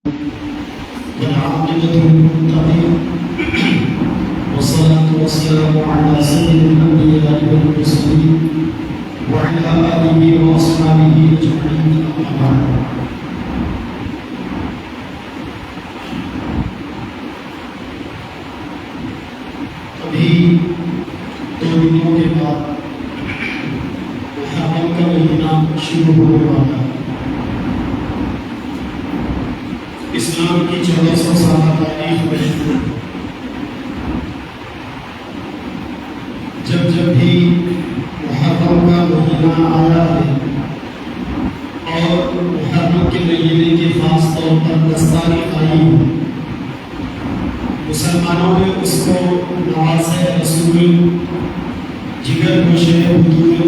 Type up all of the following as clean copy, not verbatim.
والعاقبة للمتقين والصلاة والسلام على سيد الأنبياء والمرسلين وعلى آله وأصحابه أجمعين أما بعد. ابھی 2 دنوں کے بعد محرم کا مہینہ شروع ہونے والا ہے. اسلام کی 1400 سالہ تاریخ میں جب بھی محرم کا مہینہ آیا ہے اور محرم کے مہینے کے خاص طور پر 10 تاریخ آئی ہے، مسلمانوں نے اس کو نوازِ رسول، جگر گوشے حضور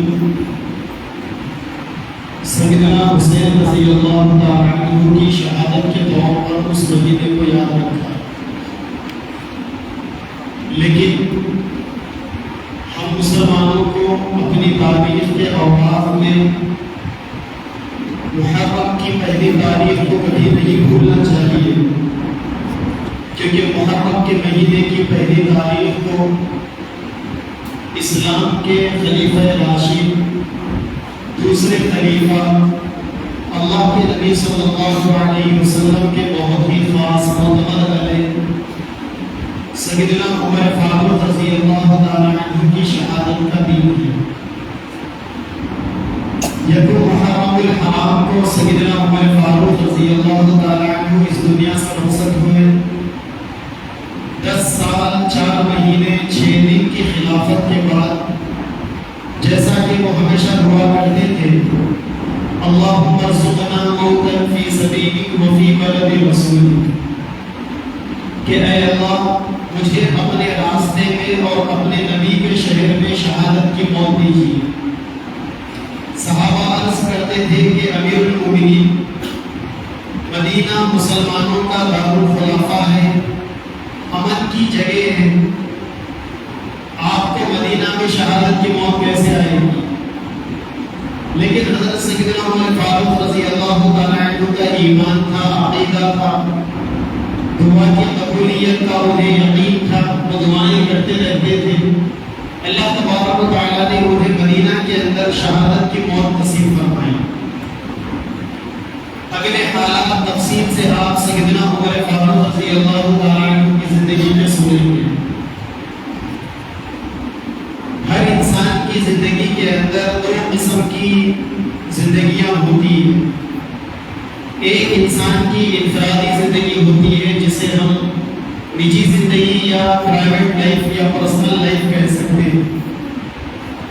سیدنا حسین رضی اللہ تعالیٰ عنہ کی شہادت کے طور پر اس مہینے کو یاد رکھا. لیکن ہم مسلمانوں کو اپنی تاریخ کے اوقات میں محرم کی پہلی تاریخ کو کبھی نہیں بھولنا چاہیے، کیونکہ محرم کے مہینے کی پہلی تاریخ کو اسلام کے خلیفہ راشد، دوسرے خلیفہ، اللہ کے نبی صلی اللہ علیہ وسلم کے بہت ہی خاص معتبر علیہ سیدنا عمر فاروق رضی اللہ تعالیٰ عنہ کی شہادت کا دن ہے. یکم محرم الحرام کو سیدنا عمر فاروق رضی اللہ تعالیٰ عنہ اس دنیا سے رخصت ہوئے. 10 سال 4 مہینے 6 دن کی خلافت کے بعد جیسا کہ وہ ہمیشہ دعا کرتے تھے، اللہم ارزقنا موتا فی سبیلک وفی بلد رسولک، کہ اے اللہ مجھے اپنے راستے میں اور اپنے نبی کے شہر میں شہادت کی موت دیجیے. صحابہ عرض کرتے تھے کہ امیر المومنین، مدینہ مسلمانوں کا دارالخلافہ ہے، امن کی جگہ ہے، آپ کو مدینہ میں شہادت کی موت کیسے آئے گی؟ لیکن حضرت سیدنا عمر فاروق رضی اللہ تعالیٰ عنہ کا ایمان تھا، عقیدہ تھا، دعا کی قبولیت کا انہیں یقین تھا، وہ دعائیں کرتے رہتے تھے. اللہ تبارک و تعالیٰ نے انہیں مدینہ کے اندر شہادت کی موت نصیب فرمائی. اگلے حالات تفصیل سے آپ سیدنا عمر فاروق رضی اللہ تعالیٰ عنہ کی زندگی میں سنیں گے. ہر انسان کی زندگی کے اندر 2 قسم کی زندگیاں ہوتی ہیں. ایک انسان کی انفرادی زندگی ہوتی ہے جسے ہم نجی زندگی یا پرائیویٹ لائف یا پرسنل لائف کہہ سکتے ہیں،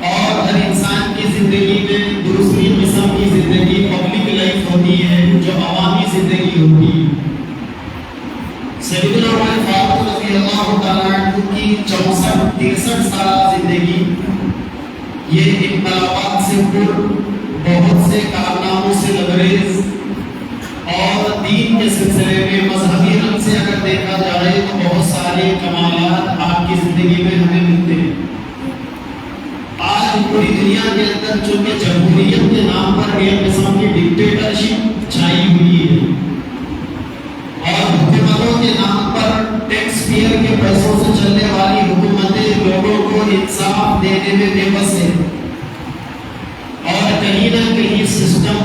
اور ہر انسان کی زندگی میں دوسری قسم کی زندگی پبلک لائف ہوتی ہے جو عوامی زندگی ہوتی ہے. سیدنا عمر فاروق رضی اللہ تعالیٰ عنہ کی 64-63 سالہ زندگی یہ انقلابات سے پر، بہت سے کارناموں سے لبریز، اور دین کے سلسلے میں مذہبی رنگ سے اگر دیکھا جائے تو بہت سارے کمالات آپ کی زندگی میں ہمیں ملتے ہیں. آج پوری دنیا کے اندر چونکہ جمہوریت کے نام پر ایک قسم کی ڈکٹیٹرشپ چھائی ہوئی ہے، اور حکومتوں کے نام پر ٹیکس پیئر کے پیسوں سے چلنے والی حکومتیں لوگوں کو انصاف دینے میں بے بس ہے، اور کہیں نہ کہیں سسٹم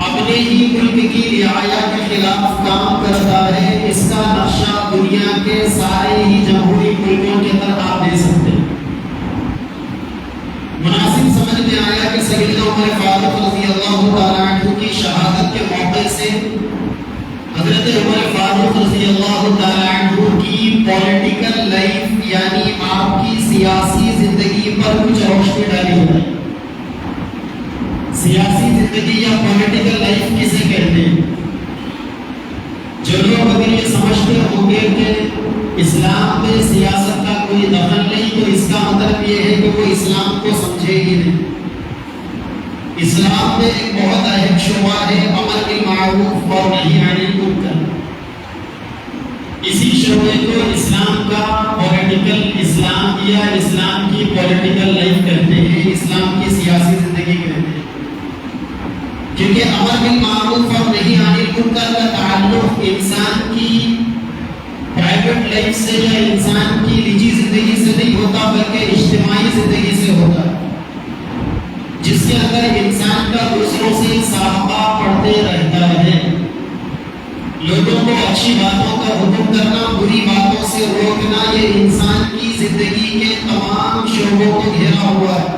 اپنے ہی ملک کی رعایا کے خلاف کام کرتا ہے. اس کا نقشہ دنیا کے سارے ہی جمہوری ملکوں کے اندر آپ دے سکتے ہیں. مناسب سمجھ میں آیا کہ سیدنا عمر فاروق رضی اللہ تعالیٰ عنہ کی شہادت کے موقع سے حضرت عمر فاروق رضی اللہ تعالیٰ عنہ کی پولیٹیکل لائف یعنی آپ کی سیاسی زندگی پر کچھ روشنی ڈالی ہوئی. سیاسی زندگی یا پولیٹیکل لائف کسے کہتے ہیں؟ جو لوگ اگر یہ سمجھتے ہوں گے کہ اسلام میں سیاست کا کوئی دخل نہیں تو اس کا مطلب یہ ہے کہ وہ اسلام کو سمجھے ہی نہیں. اسلام میں ایک بہت اہم شعبہ ہے امر بالمعروف اور نہی عن المنکر. اسی شعبے کو اسلام کا پولیٹیکل اسلام یا اسلام کی پولیٹیکل لائف کہتے ہیں، اسلام کی سیاسی زندگی کہتے ہیں. کیونکہ امر بالمعروف اور نہی عن المنکر کا تعلق انسان کی پرائیویٹ لائف سے یا انسان کی نجی زندگی سے نہیں ہوتا بلکہ اجتماعی زندگی سے ہوتا ہے، جس کے اندر انسان کا دوسروں سے صحابہ پڑھتے رہتا ہے۔ لوگوں کو اچھی باتوں کا حکم کرنا، بری باتوں سے روکنا، یہ انسان کی زندگی کے تمام شعبوں کو گھیرا ہوا ہے۔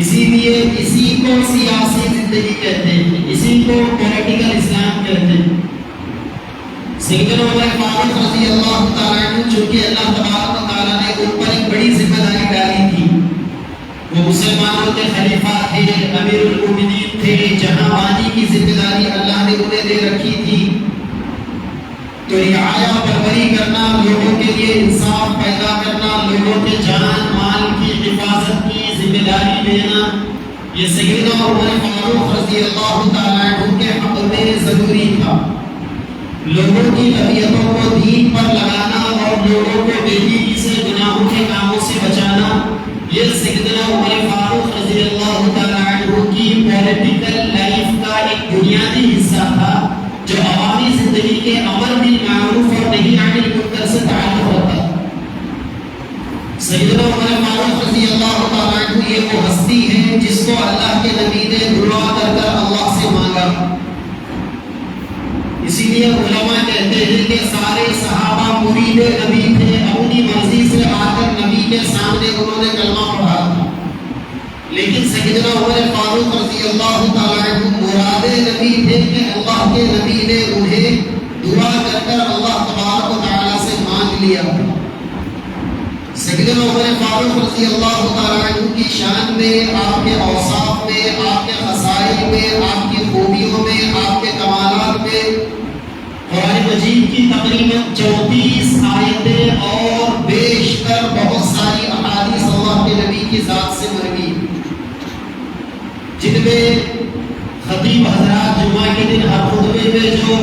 اسی لیے اسی کو سیاسی زندگی کہتے ہیں، اسی کو پولیٹیکل اسلام کہتے ہیں۔ سیدنا عمر فاروق رضی اللہ تعالیٰ عنہ، چونکہ اللہ تبارک و تعالیٰ نے ان پر ایک بڑی ذمہ داری ڈالی تھی، وہ مسلمانوں کے خلیفہ تھے، امیر المومنین تھے، جہاں بانی کی ذمہ داری اللہ نے انہیں دے رکھی تھی، تو رعایا پروری کرنا، لوگوں کے لیے انصاف پیدا کرنا، لوگوں کے جان مال کی حفاظت کی ذمہ داری لینا، یہ سیدنا عمر فاروق رضی اللہ تعالیٰ عنہ کے حق میں ضروری تھا۔ لوگوں کی طبیعتوں کو دین پر لگانا اور لوگوں کو بے دینی سے، گناہوں کے کاموں سے بچانا، یہ سیدنا عمر فاروق رضی اللہ تعالیٰ عنہ کی پولیٹیکل لائف کا ایک بنیادی حصہ تھا، جو عوامی زندگی کے امر بالمعروف اور نہی عن المنکر سے تعلق رکھتا۔ سیدنا عمر فاروق رضی اللہ تعالیٰ عنہ یہ وہ ہستی ہے جس کو اللہ کے نبی نے دعا کر کر اللہ سے مانگا۔ اسی لیے علماء کہتے ہیں کہ سارے صحابہ مرید نبی تھے، اپنی مرضی سے آ کر نبی کے سامنے انہوں نے کلمہ پڑھا تھا، لیکن سیدنا عمر فاروق رضی اللہ تعالیٰ عنہ مراد نبی تھے کہ اللہ کے نبی نے انہیں دعا کر کر اللہ تبارک و تعالیٰ سے مانگ لیا۔ سیدنا عمر فاروق رضی اللہ تعالیٰ عنہ کی شان میں، آپ کے اوصاف میں، آپ کے خصائل میں، آپ کی خوبیوں میں، آپ کے کمالات میں قرآن مجید کی تقریباً 34 آیتیں اور بیشتر بہت ساری احادیث اللہ کے نبی کی ذات سے مروی، جن میں خطیب حضرات جمعہ کے دن ہر خطبے میں جو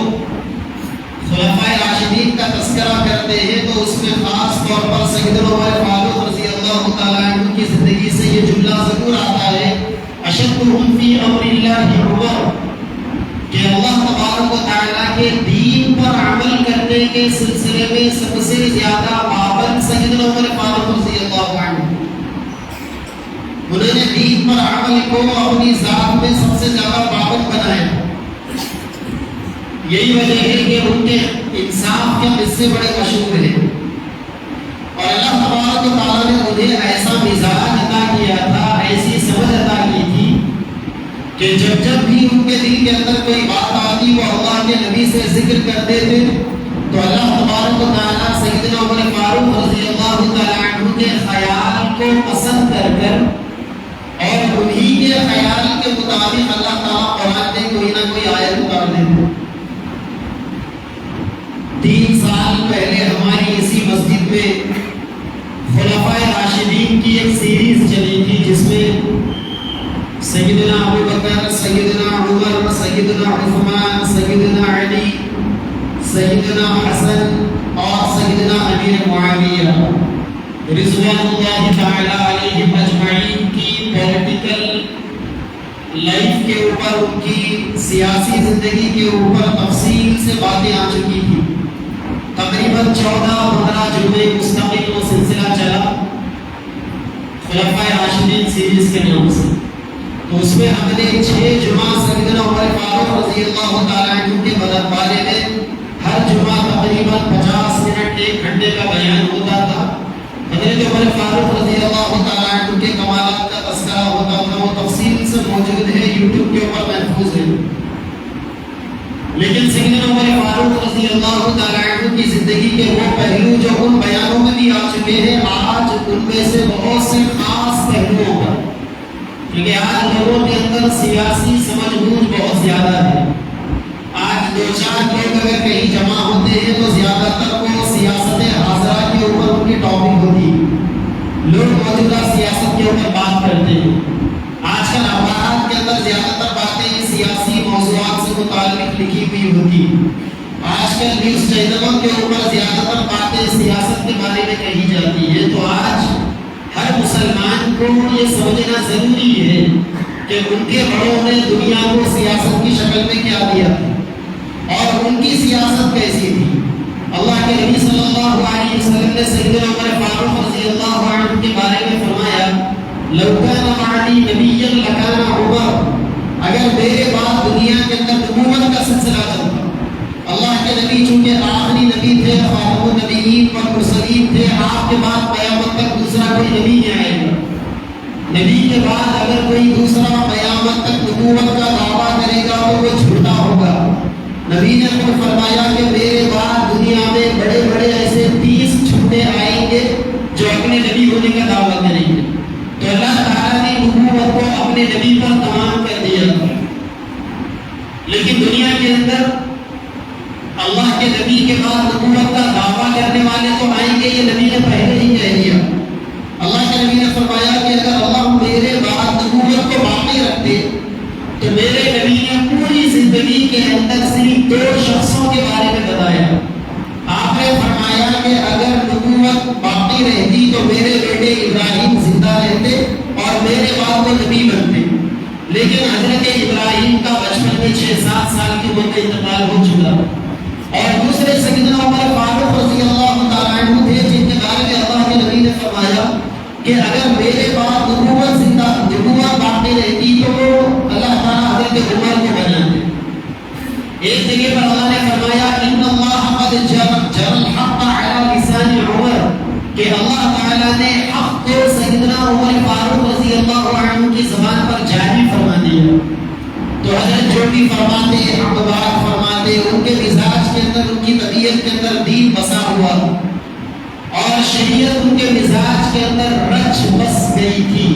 خلفائے راشدین کا تذکرہ کرتے ہیں تو اس میں خاص طور پر سیدنا عمر فاروق رضی اللہ تعالیٰ عنہ کی زندگی سے یہ جملہ ضرور آتا ہے، اشدہم فی امر اللہ عمر، کہ اللہ تبارک و تعالیٰ کے دین پر عمل کرنے کے سلسلے میں سب سے زیادہ پابند سیدنا عمر فاروق رضی اللہ عنہ۔ انہوں نے دین پر عمل کو اپنی ذات میں سب سے زیادہ پابند بنایا۔ یہی وجہ ہے کہ ان کے انصاف کے قصے بڑے مشہور ہیں، اور اللہ تبارک و تعالیٰ نے انہیں ایسا مزاج عطا کیا تھا، ایسی سمجھ عطا کی تھی کہ جب جب بھی ان کے دل کے اندر کوئی بات آتی وہ اللہ کے نبی سے ذکر کرتے تھے تو اللہ تبارک و تعالیٰ سیدنا عمر فاروق رضی اللہ تعالیٰ عنہ کے خیال کو پسند کر کر اور انہی کے خیال کے مطابق اللہ تعالیٰ قرآن میں کوئی نہ کوئی آیت اتار دیتے۔ 3 سال پہلے ہماری اسی مسجد میں خلفائے راشدین کی ایک سیریز چلی تھی، جس میں سیدنا ابو بکر، سیدنا عمر، سیدنا عثمان، سیدنا علی، سیدنا حسن اور سیدنا امیر معاویہ رضوان اللہ تعالی علیہم اجمعین کی پولیٹیکل لائف کے اوپر، ان کی سیاسی زندگی کے اوپر تفصیل سے باتیں آ چکی تھی۔ تقریباً 14-15 جمعے مستقل وہ سلسلہ چلا خلفائے راشدین سیریز کے نام سے۔ تو اس میں ہم نے 6 جمعہ سیدنا عمر فاروق رضی اللہ تعالیٰ عنہ کے بارے میں ہر جمعہ تقریباً 50 منٹ 1 گھنٹے کا بیان ہوتا تھا۔ حضرت عمر فاروق رضی اللہ تعالیٰ عنہ کے کمالات کا تذکرہ ہوتا تھا، وہ تفصیل سے موجود ہے، یوٹیوب کے اوپر محفوظ ہے۔ لیکن سیدنا عمر فاروق رضی اللہ تعالیٰ عنہ کی زندگی کے وہ پہلو جو ان بیانوں میں بھی آ چکے ہیں، آج ان میں سے بہت سے خاص پہلوؤں پر، کیونکہ آج لوگوں کے اندر سیاسی سمجھ بوجھ بہت زیادہ ہے۔ آج 2-4 لوگ اگر کہیں جمع ہوتے ہیں تو زیادہ تر وہ سیاست حاضرہ کے اوپر ان کی ٹاپک ہوتی ہے، لوگ موجودہ سیاست کے اوپر بات کرتے ہیں۔ آج کل اخبارات کے اندر زیادہ تر باتیں سیاسی موضوعات سے متعلق لکھی ہوئی ہوتی ہیں۔ آج کل نیوز چینلوں کے اوپر زیادہ تر باتیں سیاست کے بارے میں کہی جاتی ہے۔ تو آج ہر مسلمان کو یہ سمجھنا ضروری ہے کہ ان کے بڑوں نے دنیا کو سیاست کی شکل میں کیا دیا، اور ان کی سیاست کیسی تھی. اللہ کے نبی صلی اللہ علیہ وسلم نے سیدنا عمر فاروق رضی اللہ عنہ کے بارے میں فرمایا لو کان معی نبیا لکان عمر، اگر میرے بعد دنیا کے اندر نبوت کا سلسلہ چلتا، اللہ کے نبی چونکہ آخری نبی تھے، خاتم النبیین اور مرسلین تھے، آپ کے بعد قیامت تک دوسرا کوئی نبی نہیں آئے گا. نبی کے بعد اگر کوئی دوسرا قیامت تک نبوت کا دعویٰ کرے گا تو وہ جھوٹا ہوگا. نبی نے خود فرمایا کہ میرے بعد دنیا میں بڑے بڑے ایسے 30 جھوٹے آئیں گے جو اپنے نبی ہونے کا دعویٰ کریں گے. تو اللہ تعالیٰ نے نبوت کو اپنے نبی پر تمام کر دیا. لیکن دنیا کے اندر اللہ کے نبی کے بعد نبوت کا دعویٰ کرنے والے تو آئیں گے، یہ نبی نے پہلے ہی کہہ دیا. اللہ کے نبی نے فرمایا کہ اگر اللہ میرے بعد نبوت کو باقی رکھتے تو میرے نبی نے پوری زندگی کے اندر صرف 2 شخصوں کے بارے میں بتایا. آپ نے فرمایا کہ اگر نبوت باقی رہتی تو میرے بیٹے ابراہیم زندہ رہتے اور میرے بعد وہ نبی بنتے. لیکن حضرت ابراہیم کا بچپن میں 6-7 سال کی عمر میں انتقال ہو چکا. اور دوسرے سیدنا عمر فاروق رضی اللہ تعالیٰ عنہ تھے جن کے بارے میں اللہ کے نبی نے فرمایا کہ اگر میرے بعد نبوت باقی رہتی تو اللہ تعالیٰ حضرت عمر کو بناتے. ایک جگہ پر اللہ نے فرمایا ان اللہ قد جعل الحق علی لسان عمر، کہ اللہ تعالیٰ نے حق کو سیدنا عمر فاروق رضی اللہ عنہ کی زبان پر جاری فرما دیا. تو حضرت جو بھی فرماتے حمدباد فرماتے، ان کے مزاج کے اندر، ان کی طبیعت کے اندر دین بسا ہوا اور شریعت ان کے مزاج کے اندر رچ بس گئی تھی.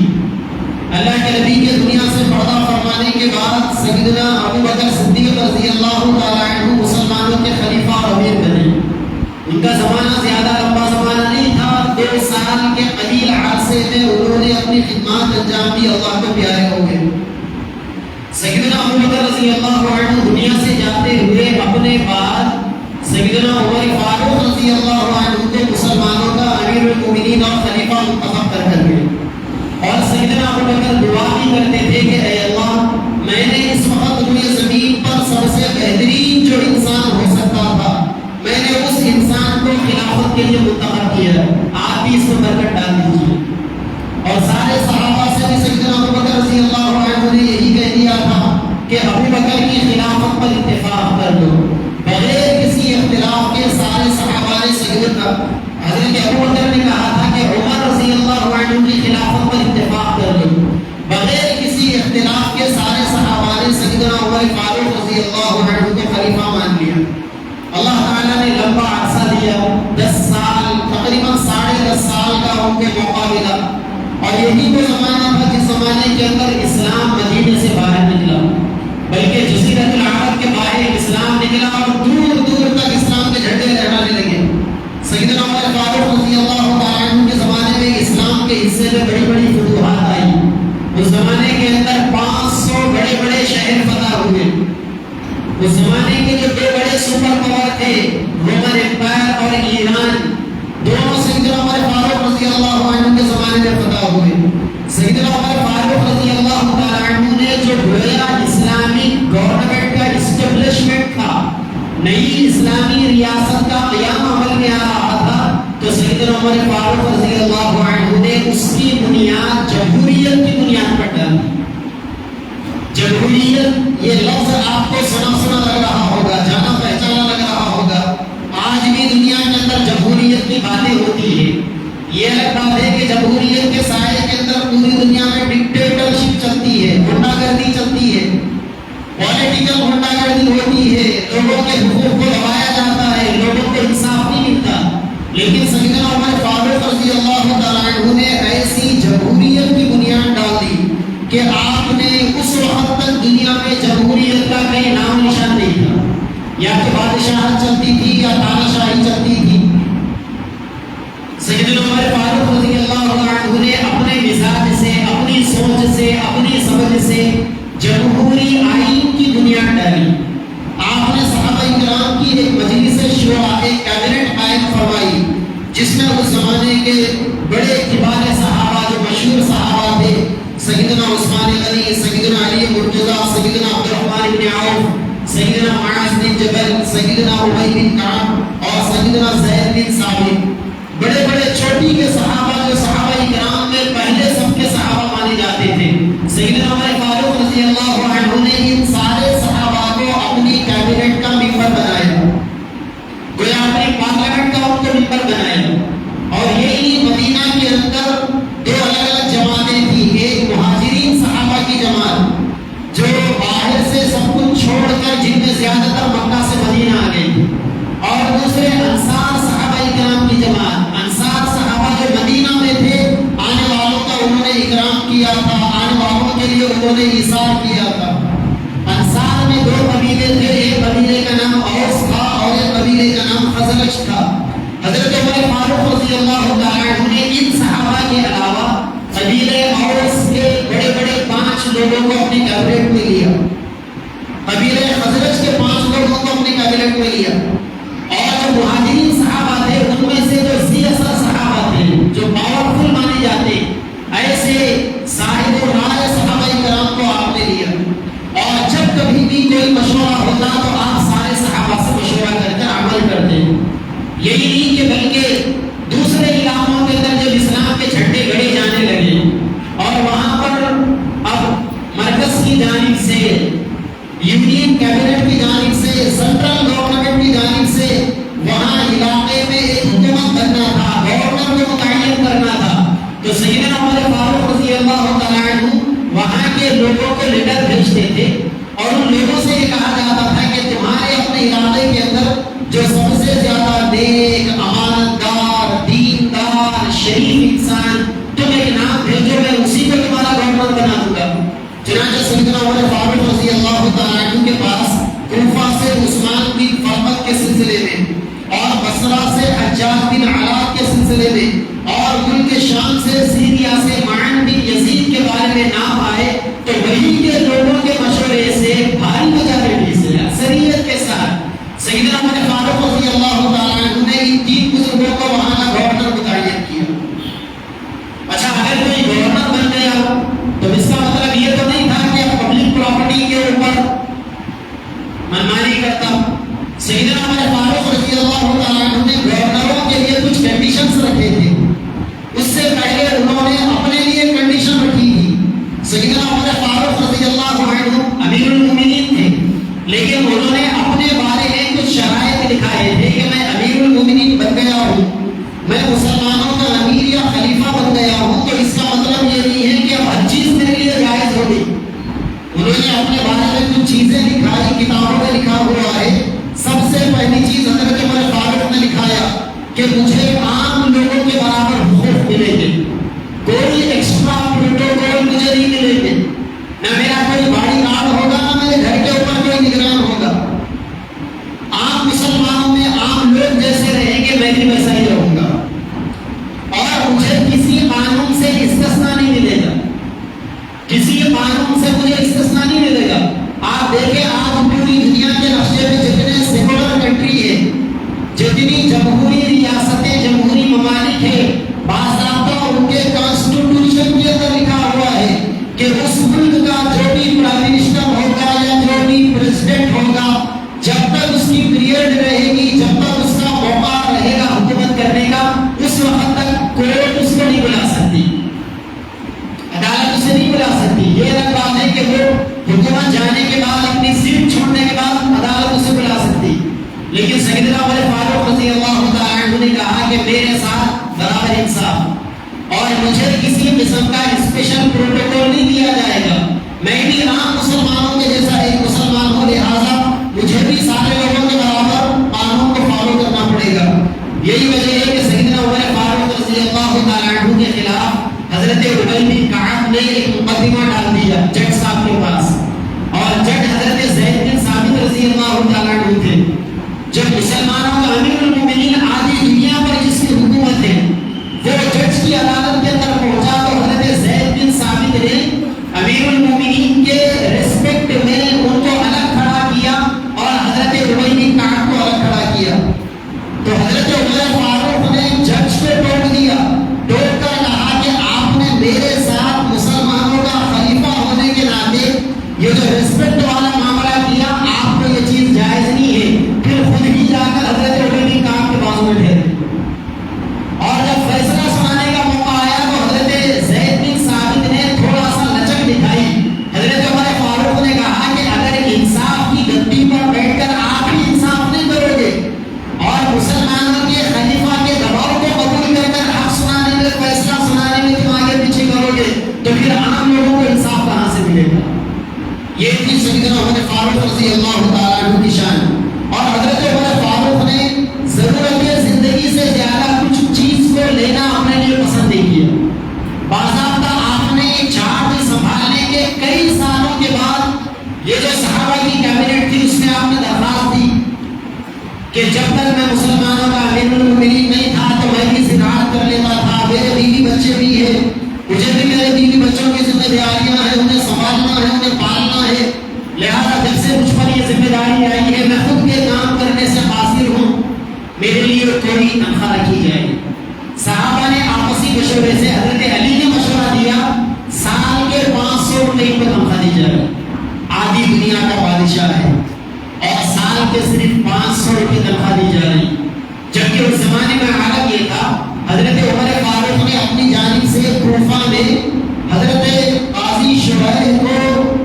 اللہ کے نبی کے دنیا سے پردہ فرمانے کے بعد سیدنا ابو بکر صدیق رضی اللہ تعالیٰ عنہ مسلمانوں کے خلیفہ اور امیر بنے. ان کا زمانہ زیادہ لمبا زمانہ نہیں تھا، 2 سال کے قلیل عرصے میں انہوں نے اپنی خدمات انجام دی، اللہ کو پیارے ہو گئے. سیدنا ابو بکر رضی اللہ عنہ دنیا سے جاتے ہوئے اپنے بعد سیدنا عمر فاروق رضی اللہ عنہ کو مسلمانوں کا امیر المومنین اور خلیفہ منتخب کر گئے. اور سیدنا ابو بکر دعا بھی کرتے تھے کہ اے اللہ، میں نے اس وقت دنیا زمین پر سب سے بہترین جو انسان ہو سکتا تھا، میں نے اس انسان کو خلافت کے لیے منتخب کیا، آپ بھی اس میں برکت ڈال دیجیے. اور سارے صحابہ سے بھی سیدنا ابو بکر رضی اللہ عنہ نے یہی کہہ دیا تھا کہ ابو بکر کی خلافت پر اتفاق کر دو. بغیر کسی اختلاف کے سارے صحابہ نے سیدنا حضرت ابو بکر نے کہا تھا کہ عمر رضی اللہ عنہ کی خلافت پر اتفاق کر دو. بغیر کسی اختلاف کے سارے صحابہ نے سیدنا عمر فاروق رضی اللہ عنہ کو خلیفہ مان لیا. اللہ تعالیٰ نے لمبا عرصہ دیا، 10 سال، تقریباً 10.5 سال کا ان کے موقع ملا. اور یہی وہ زمانہ تھا جس زمانے کے اندر اسلام مدینے سے باہر نکلا، بلکہ جزیرۃ العرب کے باہر اسلام نکلا اور دور دور تک اسلام کے جھنڈے لہرانے لگے. سیدنا عمر فاروق رضی اللہ تعالیٰ عنہ کے زمانے میں اسلام کے حصے میں بڑی بڑی فتوحات آئی. اس زمانے کے اندر 500 بڑے بڑے شہر فتح ہوئے. اس زمانے کے جو 2 بڑے سپر پاور تھے، رومن امپائر اور ایران، دونوں سیدنا عمر فاروق رضی اللہ عنہ کے زمانے میں فتح ہوئے. سیدنا عمر فاروق رضی اللہ تعالیٰ عنہ نے جو گویا اسلامی گورنمنٹ کا اسٹیبلشمنٹ تھا، نئی اسلامی ریاست کا قیام عمل میں آ رہا تھا، تو سیدنا عمر فاروق رضی اللہ عنہ نے اس کی بنیاد جمہوریت کی بنیاد پر ڈالی. جمہوریت، یہ لفظ آپ کو سنا لگ رہا ہوگا، جانا پہچانا لگ رہا ہوگا. آج بھی دنیا کے اندر جمہوریت کی باتیں ہوتی ہیں. یہ الگ بات ہے کہ جمہوریت کے سائے کے اندر پوری دنیا میں ڈکٹیٹرشپ چلتی ہے، غنڈہ گردی چلتی ہے، پولیٹیکل غنڈہ گردی ہوتی ہے، لوگوں کے حقوق کو دبایا جاتا ہے، لوگوں کو انصاف نہیں ملتا. لیکن سیدنا عمر فاروق رضی اللہ تعالیٰ عنہ نے ایسی جمہوریت کی بنیاد ڈال دی کہ آپ نے اس وقت تک دنیا میں جمہوریت کا کئی نام نشان نہیں تھا. یا کہ بادشاہت چلتی تھی یا تاناشاہی چلتی تھی. سیدنا عمر فاروق رضی اللہ عنہ نے اپنے مزاج سے، اپنی سوچ سے، اپنی سمجھ سے جمہوری آئین کی بنیاد ڈالی. آپ نے صحابہ کرام کی ایک مجلس شورا، ایک کابینٹ قائم فرمائی، جس میں اس زمانے کے بڑے کبار صحابہ، جو مشہور صحابہ تھے، سیدنا عثمان غنی، سیدنا علی مرتضیٰ، سیدنا عبد الرحمن بن عوف، سیدنا معاذ بن جبل، سیدنا ابی بن کعب اور سیدنا زید بن ثابت، بڑے بڑے چوٹی کے صحابہ جو صحابہ کرام میں پہلے سب کے صحابہ مانے جاتے تھے، سیدنا عمر فاروق رضی اللہ عنہ نے ان سارے صحابہ کو اپنی کیبنٹ کا ممبر بنایا، گویا اپنی پارلیمنٹ کا ان کو ممبر بنایا۔ اور یہی مدینہ کے اندر دو الگ الگ جماعتیں تھیں، ایک مہاجرین صحابہ کی جماعت جو باہر سے سب کچھ چھوڑ کر جن میں زیادہ تر مکہ سے مدینہ آ گئی، اور دوسرے انصار صحابہ کرام کی جماعت، انصار صحابہ جو مدینہ میں تھے، آنے والوں کا انہوں نے اکرام کیا تھا، آنے والوں کے لیے انہوں نے ایثار کیا تھا۔ انصار میں دو قبیلے تھے، ایک قبیلے کا نام اوس تھا اور ایک قبیلے کا نام خزرج تھا۔ حضرت عمر فاروق رضی اللہ تعالی عنہ نے ان صحابہ کے علاوہ قبیلے اوس کے بڑے بڑے 5 لوگوں کو اپنی کیبنٹ میں لیا، قبیلے خزرج کے 5 لوگوں کو اپنی کیبنٹ میں لیا، اور جو مہاجرین صحابہ تھے ان میں سے جو ذی اثر صحابہ تھے، جو پاورفل مانے جاتے، ایسے صاحب رائے صحابہ کرام کو آپ نے لیا۔ اور جب کبھی بھی کوئی مشورہ ہوتا تو آپ سارے صحابہ سے مشورہ کر کر عمل کرتے ہیں۔ یہی نہیں کہ بلکہ دوسرے علاقوں کے اندر جب اسلام کے جھنڈے گڑے جانے لگے اور وہاں پر اب مرکز کی جانب سے، یونین کیبنٹ کی جانب سے، سینٹرل گورنمنٹ کی جانب سے وہاں علاقے میں ایک حکومت بننا تھا، گورنر کو متعین کرنا تھا، تو سیدنا عمر فاروق رضی اللہ تعالی عنہ وہاں کے لوگوں کو لیڈر بھیجتے تھے، اور ان لوگوں سے یہ کہا جاتا تھا کہ تمہارے اپنے علاقے کے اندر جو سب سے زیادہ نیک، امانتدار، دیندار، شریف انسان، تم ایک نام بھیجو، میں اسی کو تمہارا گورنر بنا دوں گا۔ چنانچہ سیدنا عمر فاروق رضی اللہ تعالی عنہ کے پاس کوفہ سے عثمان بن فرقد کے سلسلے میں، اور بصرہ سے حجاج بن علاء کے سلسلے میں، اور ملک شام سے سیریا سے معن بن یزید کے بارے میں نام آئے، تو وہی کے لوگوں کے مشورے سے بھاری میجارٹی سے، اکثریت کے ساتھ سیدنا عمر فاروق رضی اللہ تعالی عنہ نے ان 3 بزرگوں کو وہاں کا گورنر متعین کیا۔ اچھا، اگر کوئی گورنر بن گیا تو اس کا مطلب یہ تو نہیں تھا کہ پبلک پراپرٹی کے اوپر منمانی کرتا۔ سیدنا عمر فاروق رضی اللہ تعالی عنہ نے گورنروں کے لیے کچھ کنڈیشنز رکھے تھے، اس سے پہلے انہوں نے اپنے لیے کنڈیشن رکھی تھی۔ سیدنا عمر فاروق رضی اللہ عنہ امیر المومنین تھے، لیکن انہوں نے اپنے بارے میں کچھ شرائط دکھائے تھے کہ میں امیر المومنین بن گیا ہوں، میں مسلمانوں کا امیر یا خلیفہ بن گیا ہوں، تو اس کا مطلب یہ نہیں ہے کہ اب ہر چیز میرے لیے جائز ہوگی۔ انہوں نے اپنے بارے میں کچھ چیزیں لکھائی، کتابوں میں لکھا ہوا ہے۔ سب سے پہلی چیز حضرت عمر فاروق نے لکھایا کہ مجھے عام لوگوں کے برابر حقوق ملیں گے، کوئی ایکسٹرا پروٹوکول مجھے نہیں ملیں گے، نہ میرا کوئی باڈی گارڈ ہوگا، نہ میرے گھر کے اوپر کوئی نگران ہوگا۔ عام مسلمانوں میں عام لوگ جیسے رہیں گے میں بھی ویسا ہی رہوں گا، اور مجھے کسی قانون سے استثناء نہیں ملے گا، کسی قانون سے مجھے استثناء نہیں ملے گا۔ آپ دیکھیں آج پوری دنیا کے نقشے میں جتنے سیکولر کنٹری ہے، جتنی جمہوری ریاستیں، جمہوری ممالک ہیں، باضابطہ ان کے کانسٹیٹیوشن کے اندر لکھا ہوا ہے کہ اس ملک کا جو بھی پرائم منسٹر ہوگا یا جو بھی پریزیڈنٹ ہوگا، جب تک اس کی پیریڈ رہے گی، جب تک اس کا موقع رہے گا حکومت کرنے کا، اس وقت تک کورٹ اس کو نہیں بلا سکتی، عدالت اسے نہیں بلا سکتی۔ یہ الگ بات ہے کہ وہ حکومت جانے کے بعد، اپنی سیٹ چھوڑنے کے بعد عدالت اسے بلا سکتی، لیکن سیدنا عمر فاروق رضی اللہ تعالی عنہ نے کہا کہ میرے ساتھ برابر انصاف، اور مجھے کسی قسم کا اسپیشل پروٹوکول نہیں دیا جائے گا، میں بھی عام مسلمانوں کے جیسا ایک مسلمان ہوں، لہٰذا مجھے بھی سارے لوگوں کے برابر قانون کو فالو کرنا پڑے گا۔ یہی وجہ ہے کہ سیدنا عمر فاروق رضی اللہ تعالی عنہ کے خلاف حضرت ابی بن کعب نے ایک مقدمہ ڈال دیا جج صاحب کے پاس، اور جج حضرت زید بن ثابت رضی اللہ تعالی عنہ تھے۔ جب مسلمانوں کا امیر المومنین آدھی دنیا پر جس کی حکومت ہے، وہ جج کی عدالت کے اندر پہنچا تو حضرت زید بن ثابت نے امیر المومنین کے ریسپیکٹ میں ان کو الگ کھڑا کیا، اور حضرت ابی بن رضی اللہ تعالیٰ عنہ کی شان. اور حضرت عمر فاروق نے ضرورت زندگی سے زیادہ کچھ چیز کو لینا اپنے لیے پسند نہیں کیا. باضابطہ آپ نے چارج سنبھالنے کے کئی سالوں کے بعد یہ جو صحابہ کی کیبنٹ تھی اس میں آپ نے درخواست دی کہ جب تک میں مسلمانوں کا امیر المومنین نہیں تھا تو میں بھی زراعت کر لیتا تھا. میرے بیوی بچے بھی ہیں, مجھے بھی میرے بیوی بچوں کی ذمہ داریاں ہیں, انہیں سنبھالنا ہے, انہیں پالنا ہے. لہٰذا جب سے مجھ پر یہ ذمہ داری آئی ہے میں خود کے کام کرنے سے قاصر ہوں, میرے لیے کوئی تنخواہ رکھی جائے. صحابہ نے آپسی مشورے سے حضرت علی نے مشورہ دیا سال کے 500 روپے پر تنخواہ دی جائے. آدھی دنیا کا بادشاہ ہے اور سال کے صرف 500 روپے تنخواہ دی جا رہی. جبکہ اس زمانے میں حالت یہ تھا حضرت عمر فاروق نے اپنی جانب سے کوفہ میں حضرت قاضی شرائح کو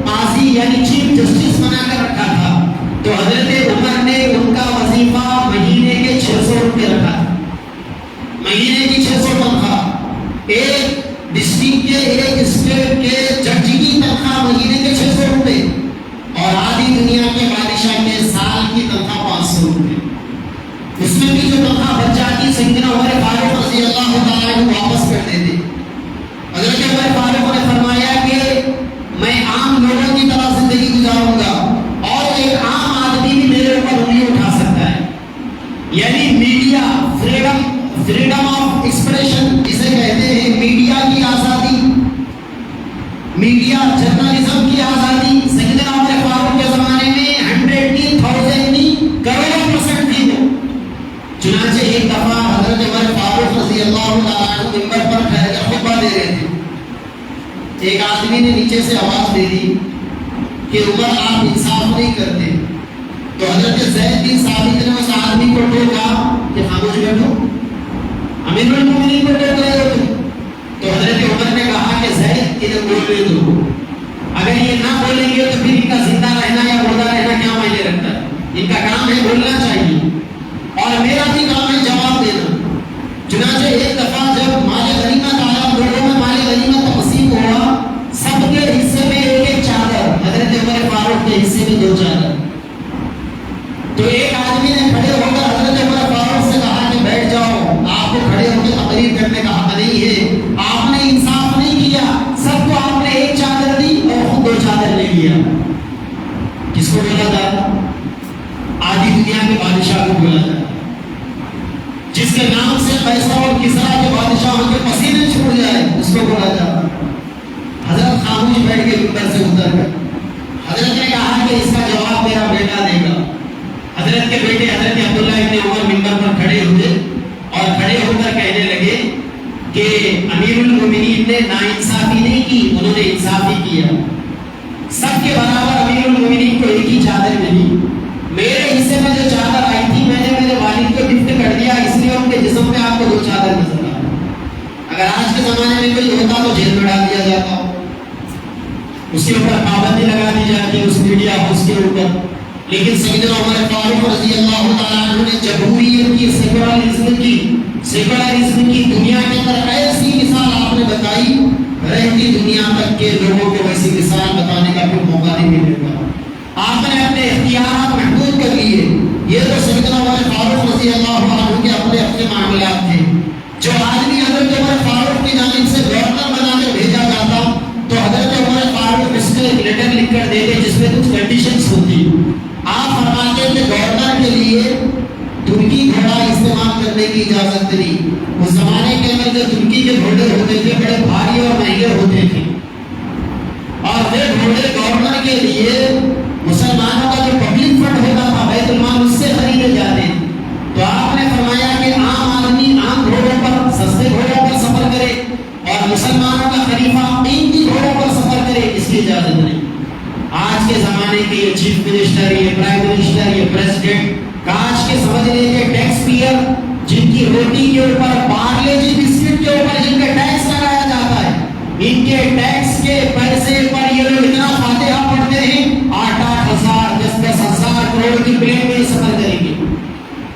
قاضی یعنی چیف جسٹس بنا کر رکھا تھا. تو حضرت عمر نے ان کا وظیفہ مہینے کے 600 روپے رکھا تھا. مہینے کی 600 تنخواہ. ایک ڈسٹرکٹ کے ایک اسٹیٹ کے جج کی تنخواہ مہینے کے 600 روپے اور آدھی دنیا کے بادشاہ کے سال کی تنخواہ 500 روپے. اس میں بھی جو تنخواہ بچ جاتی سیدنا عمر فاروق رضی اللہ تعالیٰ عنہ واپس کر دیتے. حضرت عمر فاروق نے فرمایا کہ میں عام لوگوں کی طرح زندگی گزاروں گا اور ایک عام آدمی بھی میرے اوپر انگلی اٹھا سکتا ہے. یعنی میڈیا فریڈم آف ایکسپریشن جسے کہتے ہیں, میڈیا کی آزادی, میڈیا جرنلزم کی آزادی سیدنا عمر فاروق کے زمانے میں 100,000 نہیں کروڑوں % تھی وہ. چنانچہ ایک دفعہ حضرت عمر فاروق رضی اللہ تعالیٰ عنہ منبر پر ٹھہر کر خطبہ دے رہے تھے. ایک آدمی نے نیچے سے آواز دے دی کہ عمر آپ انصاف نہیں کرتے. تو حضرت زید بن ثابت نے اس آدمی کو ٹوکا کہ خاموش بیٹھو, امیر المومنین کو ٹوک رہے ہو تم. تو حضرت عمر نے کہا کہ زید انہیں بولنے دو, اگر یہ نہ بولیں گے تو پھر ان کا زندہ رہنا یا مردہ رہنا کیا معنی رکھتا ہے. ان کا کام ہے بولنا چاہیے اور میرا بھی کام ہے جواب دینا. چنانچہ ایک دفعہ جب مال غنیمت آیا, لوگوں میں مال غنیمت تقسیم ہوا, سب کے حصے میں ایک چادر, حضرت عمر فاروق کے حصے میں 2 چادر. تو ایک آدمی نے کھڑے ہو کر حضرت عمر فاروق سے کہا کہ بیٹھ جاؤ, آپ کو کھڑے ہو کے تقریر کرنے کا حق نہیں ہے, آپ نے انصاف نہیں کیا, سب کو آپ نے 1 چادر دی اور خود 2 چادر لے لیا. کس کو بولا جاتا؟ آدھی دنیا کے بادشاہ کو بولا جاتا, جس کے نام سے پیسہ اور کسرا کے بادشاہوں کے پسینے چھوڑ جائے اس کو بولا جاتا. حضرت خاموش بیٹھ کے منبر سے اتر گئے. حضرت نے کہا کہ اس کا جواب میرا بیٹا دے گا. حضرت کے بیٹے حضرت عبداللہ ابن عمر منبر پر کھڑے ہوئے اور کھڑے ہو کر کہنے لگے کہ امیر المومنین نے ناانصافی نہیں کی, انہوں نے انصافی کیا. سب کے برابر امیر المومنین کو ایک ہی چادر ملی. میرے حصے میں جو چادر آئی تھی میں نے میرے والد کو گفٹ کر دیا, اس لیے ان کے جسم میں آپ کو 2 چادر نظر آ. اگر آج کے زمانے میں کوئی ہوتا تو جیل میں ڈال دیا جاتا, اس کے اوپر پابندی لگا دی جاتی اس میڈیا ہاؤس کے اوپر. لیکن سیدنا عمر فاروق رضی اللہ تعالیٰ عنہ نے جمہوریت کی, سیکولرزم کی دنیا کے اندر ایسی مثال آپ نے بتائی, رہتی دنیا تک کے لوگوں کو ویسی مثال بتانے کا کوئی موقع نہیں ملے گا. آپ نے اپنے اختیارات محدود کر لیے. یہ تو سیدنا عمر فاروق رضی اللہ عنہ کے اپنے معاملات تھے. جو آدمی حضرت عمر فاروق کی جانب سے گورنر بنا کے بھیجا جاتا تو حضرت عمر فاروق اس کو ایک لیٹر لکھ کر دیتے جس میں کچھ کنڈیشنز ہوتی. آپ فرماتے کہ گورنر کے لیے ترکی گھوڑا استعمال کرنے کی اجازت نہیں. اس زمانے کے اندر جو ترکی کے گھوڑے ہوتے تھے بڑے بھاری اور مہنگے ہوتے تھے اور وہ گھوڑے گورنر کے لیے مسلمانوں کا جو پبلک فنڈ ہوتا تھا بیت المال اس سے خریدے جاتے. تو آپ نے فرمایا کہ عام آدمی عام گھوڑوں پر, سستے گھوڑوں پر سفر کرے اور مسلمانوں کا خلیفہ قیمتی گھوڑوں پر سفر کرے, اس کی اجازت نہیں. آج کے زمانے کے یہ چیف منسٹر, یہ پرائم منسٹر, یہ پریزیڈنٹ کاش کے سمجھ لیں کہ ٹیکس پیئر جن کی روٹی کے اوپر, پارلے جی بسکٹ کے اوپر جن کا ٹیکس لگایا جاتا ہے, ان کے ٹیکس کے پیسے پر یہ لوگ اتنا فاتحہ پڑھتے ہیں 8,000 10,000 کروڑ کی پلین میں سفر کریں گے.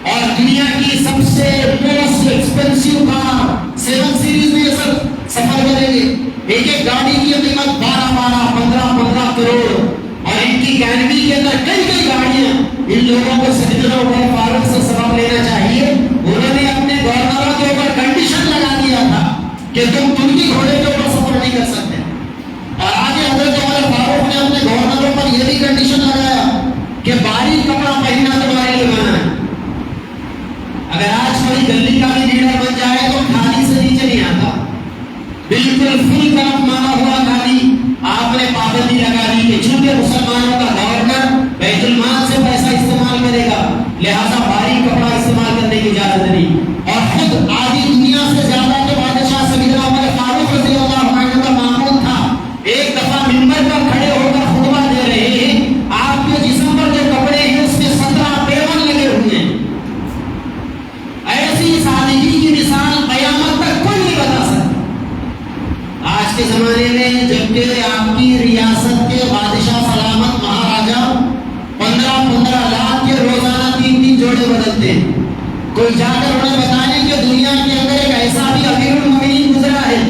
اور دنیا کی سب سے موسٹ ایکسپینسو کار 7 سیریز میں یہ سب سفر کریں گے. ایک گاڑی کی قیمت 12-15 کروڑ اور ان کی گیلری کے اندر کئی کئی گاڑیاں. ان لوگوں کو سیدنا عمر فاروق سے سبق لینا چاہیے. انہوں نے اپنے گورنروں کے اوپر کنڈیشن لگا دیا تھا کہ تم ترکی گھوڑے کے اوپر سفر نہیں کر سکتے. اور آگے حضرت عمر فاروق نے اپنے گورنروں پر یہ بھی کنڈیشن لگایا کہ باریک کپڑا پہننا تمہارے لیے منع ہے. اگر آج کوئی دلی کا بھی لیڈر بن جائے تو کھالی سے نیچے نہیں آتا, بالکل فل طرف مانا ہوا کھالی. آپ نے پابندی لگا دی کہ چونکہ مسلمانوں کا گورنر بیت المال سے پیسہ استعمال کرے گا, لہذا باریک کپڑا استعمال کرنے کی اجازت نہیں. اور خود آدھی دنیا سے زیادہ تو بادشاہ سیدنا عمر فاروق رضی اللہ عنہ کا معمول تھا. ایک دفعہ منبر پر کھڑے ہو کر خطبہ دے رہے ہیں, آپ کے جسم پر جو کپڑے ہیں اس میں 17 پیون لگے ہوئے ہیں. ایسی سادگی کی مثال قیامت تک کوئی نہیں بتا سکتا. آج کے زمانے میں جبکہ آپ کی ریاست کے بادشاہ سلامت مہاراجا 15 لاکھ کے روزانہ 3 جوڑے بدلتے ہیں, کوئی جا کر انہیں بتائیں کہ دنیا کے اندر ایک ایسا بھی امیر المومنین گزرا ہے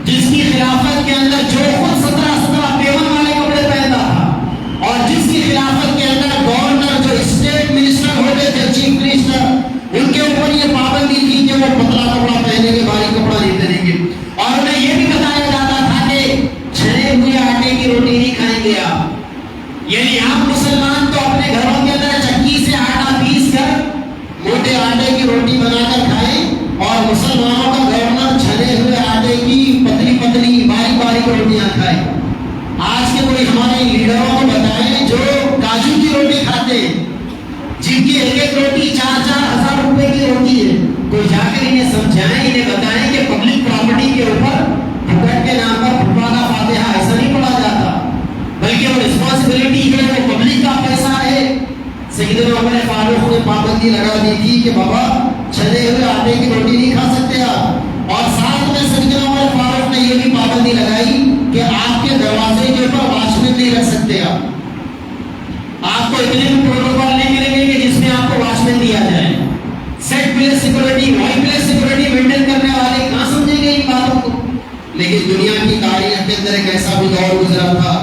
جس کی خلافت کے اندر جو خود 17 پیون والے کپڑے پہنتا تھا, اور جس کی خلافت کے اندر گورنر جو اسٹیٹ منسٹر ہوتے تھے, چیف منسٹر, ان کے اوپر یہ پابندی تھی کہ وہ پتلا کپڑا پہنیں گے, بھاری کپڑا نہیں پہنیں گے. اور انہیں یہ بھی بتایا جاتا تھا کہ چھنے ہوئے آٹے کی روٹی نہیں کھائیں گے آپ. یعنی آپ مسلمان تو اپنے گھروں کے اندر چکی سے آٹا پیس کر موٹے آٹے کی روٹی بنا کر کھائیں, اور مسلمانوں کا گورنر چھنے ہوئے آٹے کی پتلی پتلی باریک باریک روٹیاں کھائیں. آج کے کوئی ہمارے لیڈروں کو بتائیں جو کاجو کی روٹی کھاتے ہیں, جن کی ایک روٹی 4-4 ہزار روپے کی ہوتی ہے, کوئی جا کر انہیں سمجھائیں, انہیں بتائیں کہ پبلک پراپرٹی کے اوپر پھٹک کے نام پر پھٹوا کا فاتحہ ایسا نہیں پڑھا جاتا, بلکہ وہ رسپانسبلٹی ہے, وہ پبلک کا پیسہ ہے. سیدنا عمر فاروق نے پابندی لگا دی تھی کہ بابا چھنے ہوئے آٹے کی روٹی نہیں کھا سکتے آپ. اور ساتھ میں سیدنا عمر فاروق نے یہ بھی پابندی لگائی کہ آپ کے دروازے کے اوپر واچ مین نہیں رکھ سکتے آپ. آپ کو اتنے بھی پروٹوکول نہیں ملیں گے کہ جس میں آپ کو واچ مین دیا جائے. Set police security, Y police security maintain کرنے والے کہاں سمجھیں گے ان باتوں کو. لیکن دنیا کی تاریخ کے اندر ایک ایسا بھی دور گزرا تھا,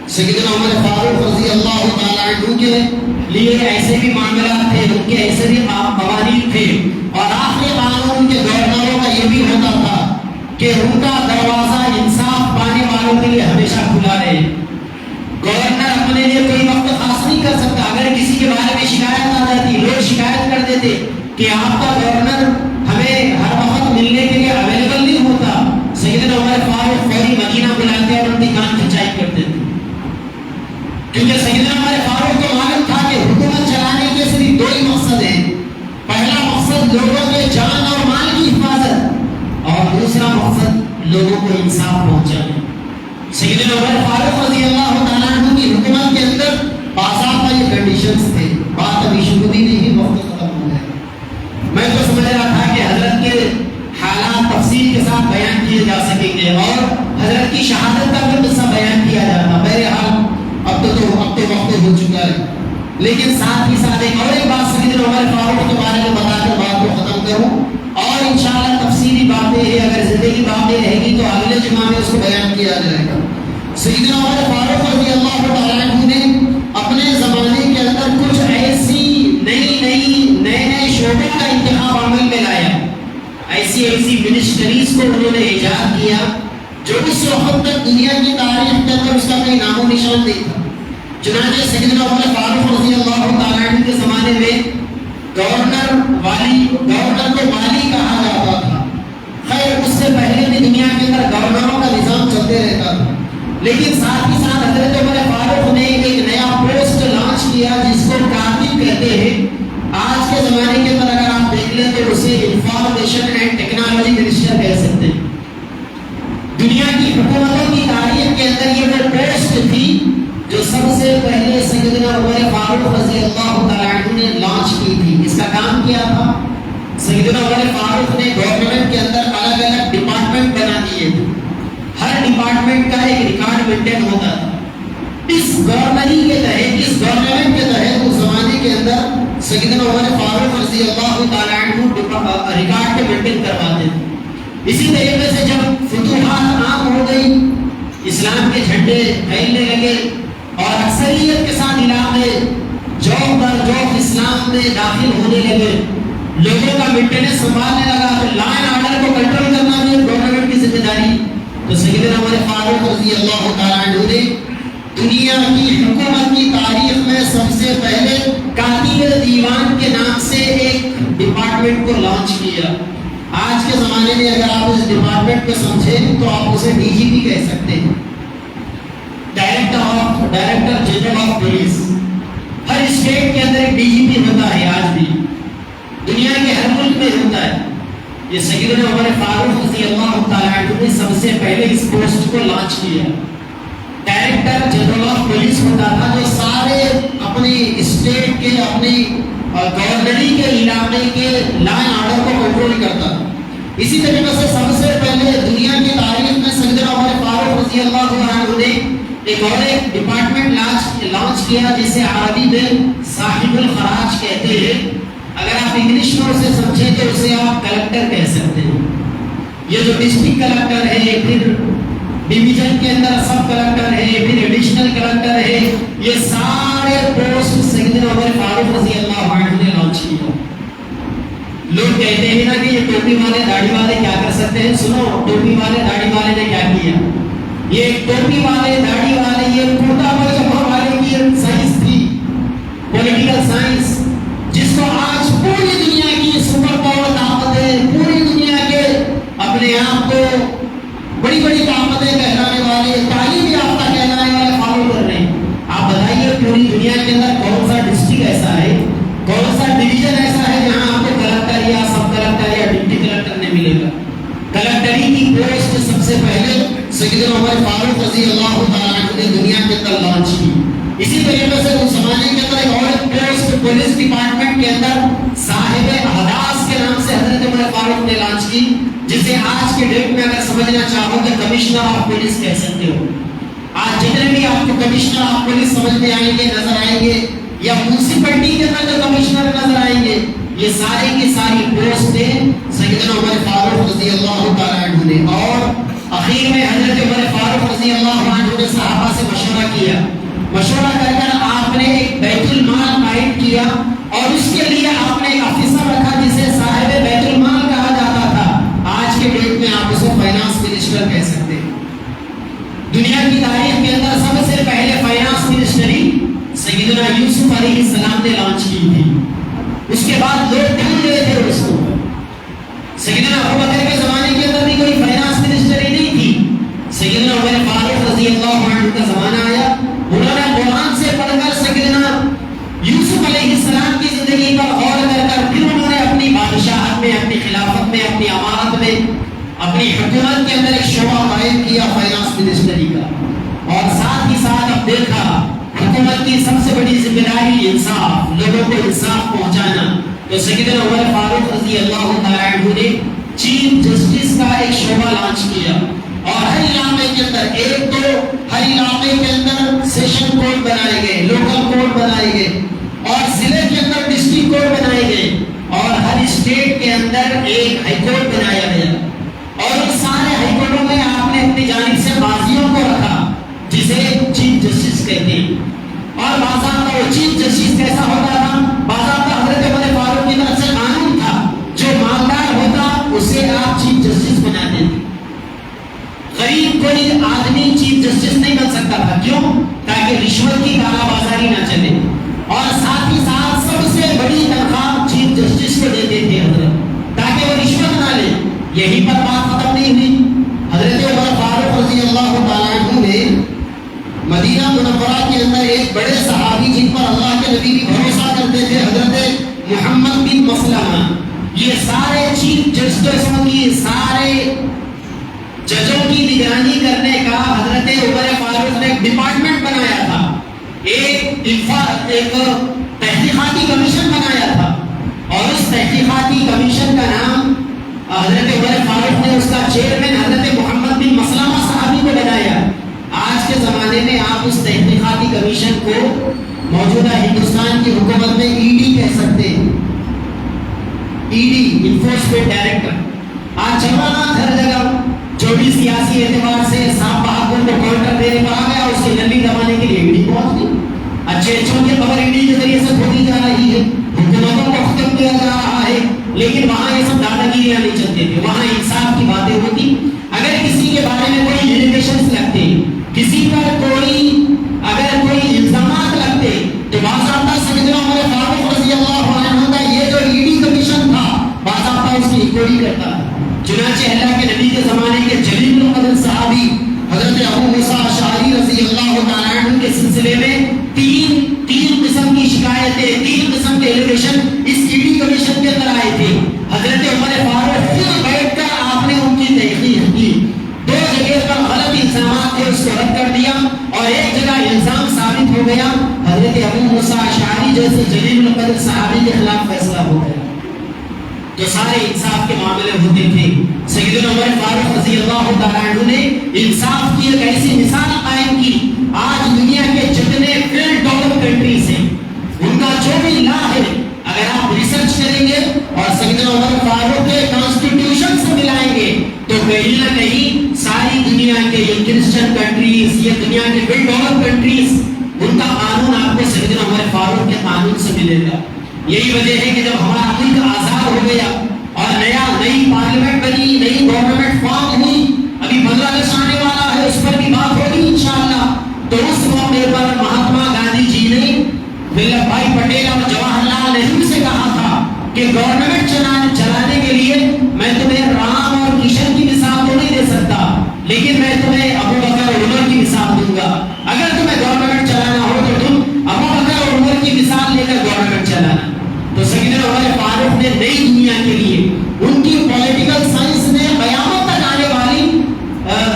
سیدنا عمر فاروق رضی اللہ تعالیٰ عنہ کے لیے ایسے بھی معاملات تھے, ان کے ایسے بھی قوانین تھے, اور آخری قانون کے گورنروں کا یہ بھی ہوتا تھا کہ ان کا دروازہ انصاف پانے والوں کے لیے ہمیشہ کھلا رہے. گورنر اپنے لیے کوئی وقت خاص نہیں کر سکتا. اگر کسی کے بارے میں شکایت آ جاتی, لوگ شکایت کر دیتے کہ آپ کا گورنر ہمیں ہر وقت ملنے کے لیے اویلیبل نہیں ہوتا, سیدنا عمر فاروق فوری مدینہ بلاتے اور ان کی کان کھنچائی کرتے تھے. کیونکہ سیدنا عمر فاروق کو معلوم تھا کہ حکومت چلانے کے صرف 2 ہی مقصد ہیں. پہلا مقصد لوگوں کے جان اور مال کی حفاظت, اور دوسرا مقصد لوگوں کو انصاف پہنچانا. سیدنا عمر فاروق رضی اللہ تعالیٰ عنہ کی حکومت کے اندر باضابطہ یہ کنڈیشنز تھے. بات ابھی شروع بھی نہیں, وقت ختم ہو گیا. میں تو سمجھ رہا تھا کہ حضرت کے حالات تفصیل کے ساتھ بیان کیے جا سکیں گے اور حضرت کی شہادت کا بھی قصہ بیان کیا جاتا. بہرحال اب تو وقت ہو چکا ہے, لیکن ساتھ ہی ساتھ ایک بات سیدنا عمر فاروق کے بارے میں بتا کر بات کو ختم کروں, اور انشاءاللہ تفصیلی باتیں ہیں, اگر زندگی باقی رہے گی تو اگلے جمعہ میں اس کو بیان کیا جائے گا. سیدنا عمر فاروق رضی اللہ تعالیٰ عنہ نے اپنے زمانے کے اندر کچھ ایسی نئے شعبے کا انتخاب عمل میں لایا, ایسی منسٹریز کو انہوں نے ایجاد کیا جو اس وقت تک دنیا کی تاریخ کے اندر اس کا کوئی نام و نشان نہیں تھا. چنانچہ سیدنا عمر فاروق رضی اللہ تعالیٰ عنہ کے زمانے میں گورنر کو والی کہا جاتا تھا. خیر اس سے پہلے بھی دنیا کے اندر گورنروں کا نظام چلتے رہتا تھا, لیکن ساتھ ہی ساتھ حضرت عمر فاروق نے ایک نیا پوسٹ لانچ کیا جس کو کاتب کہتے ہیں. آج کے زمانے کے اندر اگر آپ دیکھ لیں تو اسے انفارمیشن اینڈ ٹیکنالوجی منسٹر کہہ سکتے ہیں. دنیا کی حکومتوں کی تاریخ کے اندر یہ وہ پوسٹ تھی جو سب سے پہلے سیدنا عمر فاروق رضی اللہ تعالیٰ عنہ نے لانچ کی تھی. اس کا کام کیا تھا, سیدنا عمر فاروق نے گورنمنٹ کے اندر الگ الگ ڈپارٹمنٹ بنا دیے تھے. ہر ڈپارٹمنٹ کا ایک ریکارڈ مینٹین ہوتا تھا. اس گورنمنٹ کے تحت اس زمانے کے اندر سیدنا عمر فاروق رضی اللہ تعالیٰ عنہ ریکارڈ کو مینٹین کرواتے تھے. اسی طریقے سے جب فتوحات عام ہو گئی, اسلام کے جھنڈے پھیلنے لگے, اور اکثریت کے ساتھ علاقے جوک در جوک اسلام میں داخل ہونے لگے، لوگوں کا مینٹیننس سنبھالنے لگا، تو لا اینڈ آرڈر کو کنٹرول کرنا بھی گورنمنٹ کی ذمہ داری۔ تو سیدنا عمر فاروق رضی اللہ تعالیٰ عنہ نے دنیا کی حکومت کی تاریخ میں سب سے پہلے کاتب دیوان کے نام سے ایک ڈپارٹمنٹ کو لانچ کیا۔ آج کے زمانے میں اگر آپ اس ڈپارٹمنٹ کو سمجھیں تو آپ اسے ڈی جی پی کہہ سکتے ہیں، director general of police. Hare state کے اندر ایک ڈی جی پی ہوتا ہے، آج بھی دنیا کے ہر ملک میں ہوتا ہے۔ یہ سیدنا عمر فاروق رضی اللہ تعالیٰ عنہ نے سب سے پہلے اس پوسٹ کو لانچ کیا۔ ڈائریکٹر جنرل آف پولیس ہوتا تھا جو سارے اپنی اسٹیٹ کے، اپنی گورنری کے علاقے کے لا اینڈ آرڈر کو کنٹرول کرتا تھا۔ اسی طریقے سے سب سے پہلے دنیا کی تاریخ میں سیدنا عمر فاروق رضی اللہ عنہ نے ایک اور ایک ڈپارٹمنٹ لانچ کیا جسے عربی میں صاحب الخراج کہتے ہیں۔ اگر آپ انگلش میں اسے سمجھیں تو اسے آپ کلکٹر کہہ سکتے ہیں۔ یہ جو ڈسٹرکٹ کلکٹر ہے، پھر ڈویژن کے اندر سب کلکٹر ہے، پھر ایڈیشنل کلکٹر ہے، یہ سارے پوسٹ سیدنا عمر فاروق رضی اللہ عنہ نے لانچ کیا۔ لوگ کہتے ہیں نا کہ یہ ٹوپی والے داڑھی والے کیا کر سکتے ہیں، سنو ٹوپی والے داڑھی والے نے کیا کیا۔ یہ ٹوپی والے داڑھی والے، یہ کرتا پاجامہ والے کی سائنس تھی، پولیٹیکل سائنس، جس کو آج پوری دنیا کی سپر پاور طاقتیں، پوری دنیا کے اپنے آپ کو بڑی بڑی طاقتیں کہلانے والے، تعلیم یافتہ کہلانے والے فالو کر رہے ہیں۔ آپ بتائیے پوری دنیا کے اندر کون سا ڈسٹرکٹ ایسا ہے، کون سا ڈویژن ایسا ہے جہاں آپ کو کلکٹر یا سب کلکٹر یا ڈپٹی کلکٹر نہیں ملے گا۔ کلکٹری کی پوسٹ سب سے پہلے سیدنا عمر فاروق رضی اللہ تعالیٰ عنہ نے دنیا کے اندر لانچ کی۔ اسی طریقے سے اس زمانے کے اندر ایک اور پوسٹ پولیس ڈپارٹمنٹ کے اندر صاحب احداث کے نام سے حضرت عمر فاروق نے لانچ کی، جسے آج کے ڈیٹ میں اگر سمجھنا چاہو تو کمشنر آف پولیس کہہ سکتے ہو۔ آج جتنے بھی آپ کو کمشنر آف پولیس سمجھ میں آئیں گے، نظر آئیں گے، یا میونسپلٹی کے اندر جو کمشنر نظر آئیں گے، یہ سارے کی ساری پوسٹیں سیدنا عمر فاروق رضی اللہ تعالیٰ عنہ نے۔ اور اخیر میں حضرت عمر فاروق رضی اللہ عنہ نے صحابہ سے مشورہ کیا، مشورہ کر آپ نے ایک بیت المال قائم کیا، اور اس کے لیے آپ نے ایک افسر رکھا جسے صاحب بیت المال کہا جاتا تھا۔ آج کے ڈیٹ میں آپ اسے فائنانس منسٹر کہہ سکتے ہیں۔ دنیا کی تاریخ کے اندر سب سے پہلے فائنانس منسٹری سیدنا یوسف علیہ السلام نے لانچ کی تھی۔ اس کے بعد لوگ ڈھونڈ رہے تھے اس کو۔ سیدنا ابو بکر کے زمانے کے اندر بھی کوئی فائنانس منسٹری نہیں تھی۔ سیدنا عمر فاروق رضی اللہ عنہ کا زمانہ آیا، انہوں نے قرآن سے پڑھ کر سیدنا یوسف علیہ السلام کی زندگی پر غور کر کر پھر انہوں نے اپنی بادشاہت میں، اپنی خلافت میں، اپنی امارت میں، اپنی حکومت کے اندر ایک شعبہ قائم کیا فائنانس منسٹری کا۔ اور ساتھ ہی ساتھ اب دیکھا حکومت کی سب سے بڑی ذمہ داری انصاف، لوگوں کو انصاف پہنچانا، تو سیدنا عمر فاروق رضی اللہ تعالیٰ عنہ نے چیف جسٹس کا ایک شعبہ لانچ کیا۔ اور ہر علاقے کے اندر ہر علاقے کے اندر سیشن کورٹ بنائے گئے، لوکل کورٹ بنائے گئے، اور ضلع کے اندر ڈسٹرکٹ کورٹ بنائے گئے، اور ہر اسٹیٹ کے اندر ایک ہائی کورٹ بنایا گیا۔ اور ان سارے ہائی کورٹوں میں آپ نے اپنی جانب سے قاضیوں کو رکھا جسے چیف جسٹس کہتے ہیں۔ اور باضابطہ وہ چیف جسٹس کیسا ہوتا تھا؟ باضابطہ حضرت عمر فاروق کی طرف سے قانون تھا، جو مالدار ہوتا اسے آپ چیف جسٹس بناتے تھے۔ غریب کوئی آدمی چیف جسٹس نہیں بن سکتا تھا، کیوں؟ تاکہ رشوت کی کالا بازاری نہ چلے۔ اور ساتھ ہی ساتھ سب سے بڑی تنخواہ چیف جسٹس کو دیتے تھے حضرت، تاکہ وہ رشوت نہ لے۔ یہی پر بات ختم نہیں ہوئی۔ حضرت عمر فاروق رضی اللہ تعالیٰ عنہ نے مدینہ منورہ کے اندر ایک بڑے صحابی جن پر اللہ کے نبی بھی بھروسہ کرتے تھے، حضرت محمد بن مسلمہ، یہ سارے چیف جسٹسوں کی، سارے ججوں کی نگرانی کرنے کا حضرت عمر فاروق نے ایک ڈپارٹمنٹ بنایا تھا، ایک تحقیقاتی کمیشن بنایا تھا۔ اور اس تحقیقاتی کمیشن کا نام حضرت عمر فاروق نے اس کا چیئرمین حضرت محمد بن مسلمہ صحابی کو بنایا۔ آج کے زمانے میں آپ اس تحقیقاتی کمیشن کو موجودہ ہندوستان کی حکومت میں ای ڈی کہہ سکتے ہیں، ای ڈی، انفورسمنٹ ڈائریکٹر۔ آج چل رہا ہر جگہ جو بھی سیاسی اعتبار سے صاحب بہادر کو کاؤنٹر دینے کہا گیا اس کی نلی دبانے کے لیے ایڈی پہنچ گئی. اچھے اچھوں کی خبر ایڈی کے ذریعے سے کھولی جا رہی ہے, حکومتوں کو ختم کیا جا رہا ہے, لیکن وہاں یہ سب دادا گیریاں نہیں چلتے تھے, وہاں انصاف کی باتیں ہوتی. اگر کسی کے بارے میں کوئی ایلیگیشنز لگتے, کسی پر اگر کوئی الزامات لگتے, تو باضابطہ سیدنا عمر فاروق رضی اللہ عنہ کا یہ جو ایڈی کمیشن تھا باضابطہ اس کی انکوائری کرتا. چنانچہ اللہ کے نبی کے زمانے کے جلیل القدر صحابی حضرت ابو موسیٰ اشعری رضی اللہ تعالیٰ عنہ کے سلسلے میں تین قسم کی شکایتیں, 3 قسم کے ایلیگیشن اس ایڈی کمیشن کے اندر آئے تھے. حضرت عمر فاروق خود بیٹھ کر آپ نے ان کی تحقیق کی. 2 جگہ پر غلط الزامات تھے, اس کو رد کر دیا, اور ایک جگہ الزام ثابت ہو گیا, حضرت ابو موسیٰ اشعری جیسے جلیل القدر صحابی کے خلاف فیصلہ ہو گیا. تو سارے انصاف کے معاملے ہوتے تھے. سیدنا عمر فاروق رضی اللہ تعالیٰ عنہ نے انصاف کی ایک ایسی مثال قائم کی. آج دنیا کے جتنے ویل ڈیولپڈ کنٹریز ہیں ان کا جو بھی لا ہے, اگر آپ ریسرچ کریں گے اور سیدنا عمر فاروق کے کانسٹیٹیوشن سے ملائیں گے تو کہیں نہ کہیں ساری دنیا کے یہ کرسچن کنٹریز, یہ دنیا کے ویل ڈیولپڈ کنٹریز, ان کا قانون آپ کو سیدنا عمر فاروق کے قانون سے ملے گا. یہی وجہ ہے کہ جب ہمارا ملک آزاد ہو گیا اور نئی پارلیمنٹ بنی, نئی گورنمنٹ فارم ہوئی, ابھی بنگلہ دیش آنے والا ہے, اس پر بھی بات ہوگی انشاءاللہ, تو اس موقع پر مہاتما گاندھی جی نے ولبھ بھائی پٹیل اور جواہر لال نہرو سے کہا تھا کہ گورنمنٹ چلانے کے لیے میں تمہیں رام اور کشن کی مثال تو نہیں دے سکتا, لیکن میں تمہیں ابو بکر اور عمر کی مثال دوں گا. اگر تمہیں گورنمنٹ چلانا ہو تو تم ابو بکر اور عمر کی مثال لے کر گورنمنٹ چلانا. تو سیدنا عمر فاروق نے نئی دنیا کے لیے, ان کی پولیٹیکل سائنس نے قیامت تک آنے والی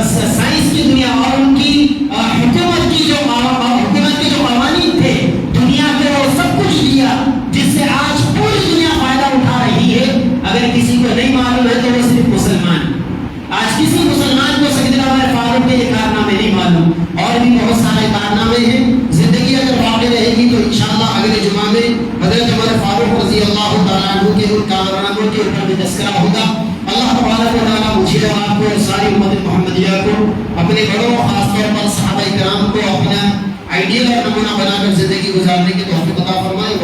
سائنس کی دنیا اور ان کی حکومت کے جو قوانین تھے دنیا کے, وہ سب کچھ دیا جس سے آج پوری دنیا فائدہ اٹھا رہی ہے. اگر کسی کو نہیں معلوم ہے تو وہ صرف مسلمان. آج کسی مسلمان کو سیدنا عمر فاروق کے یہ کارنامے نہیں معلوم, اور بھی بہت سارے کارنامے ہیں. زندگی اگر باقی رہے گی تو انشاءاللہ اگلے جمعہ میں حضرت عمر فاروق رضی اللہ تعالیٰ عنہ کے ان کارناموں کے اوپر بھی تذکرہ ہوگا. اللہ تبارک و تعالیٰ مجھے اور آپ کو اور ساری امت محمدیہ کو اپنے بڑوں, خاص طور پر صحابہ کرام کو اپنا آئیڈیل اور نمونہ بنا کر زندگی گزارنے کی توفیق عطا فرمائے.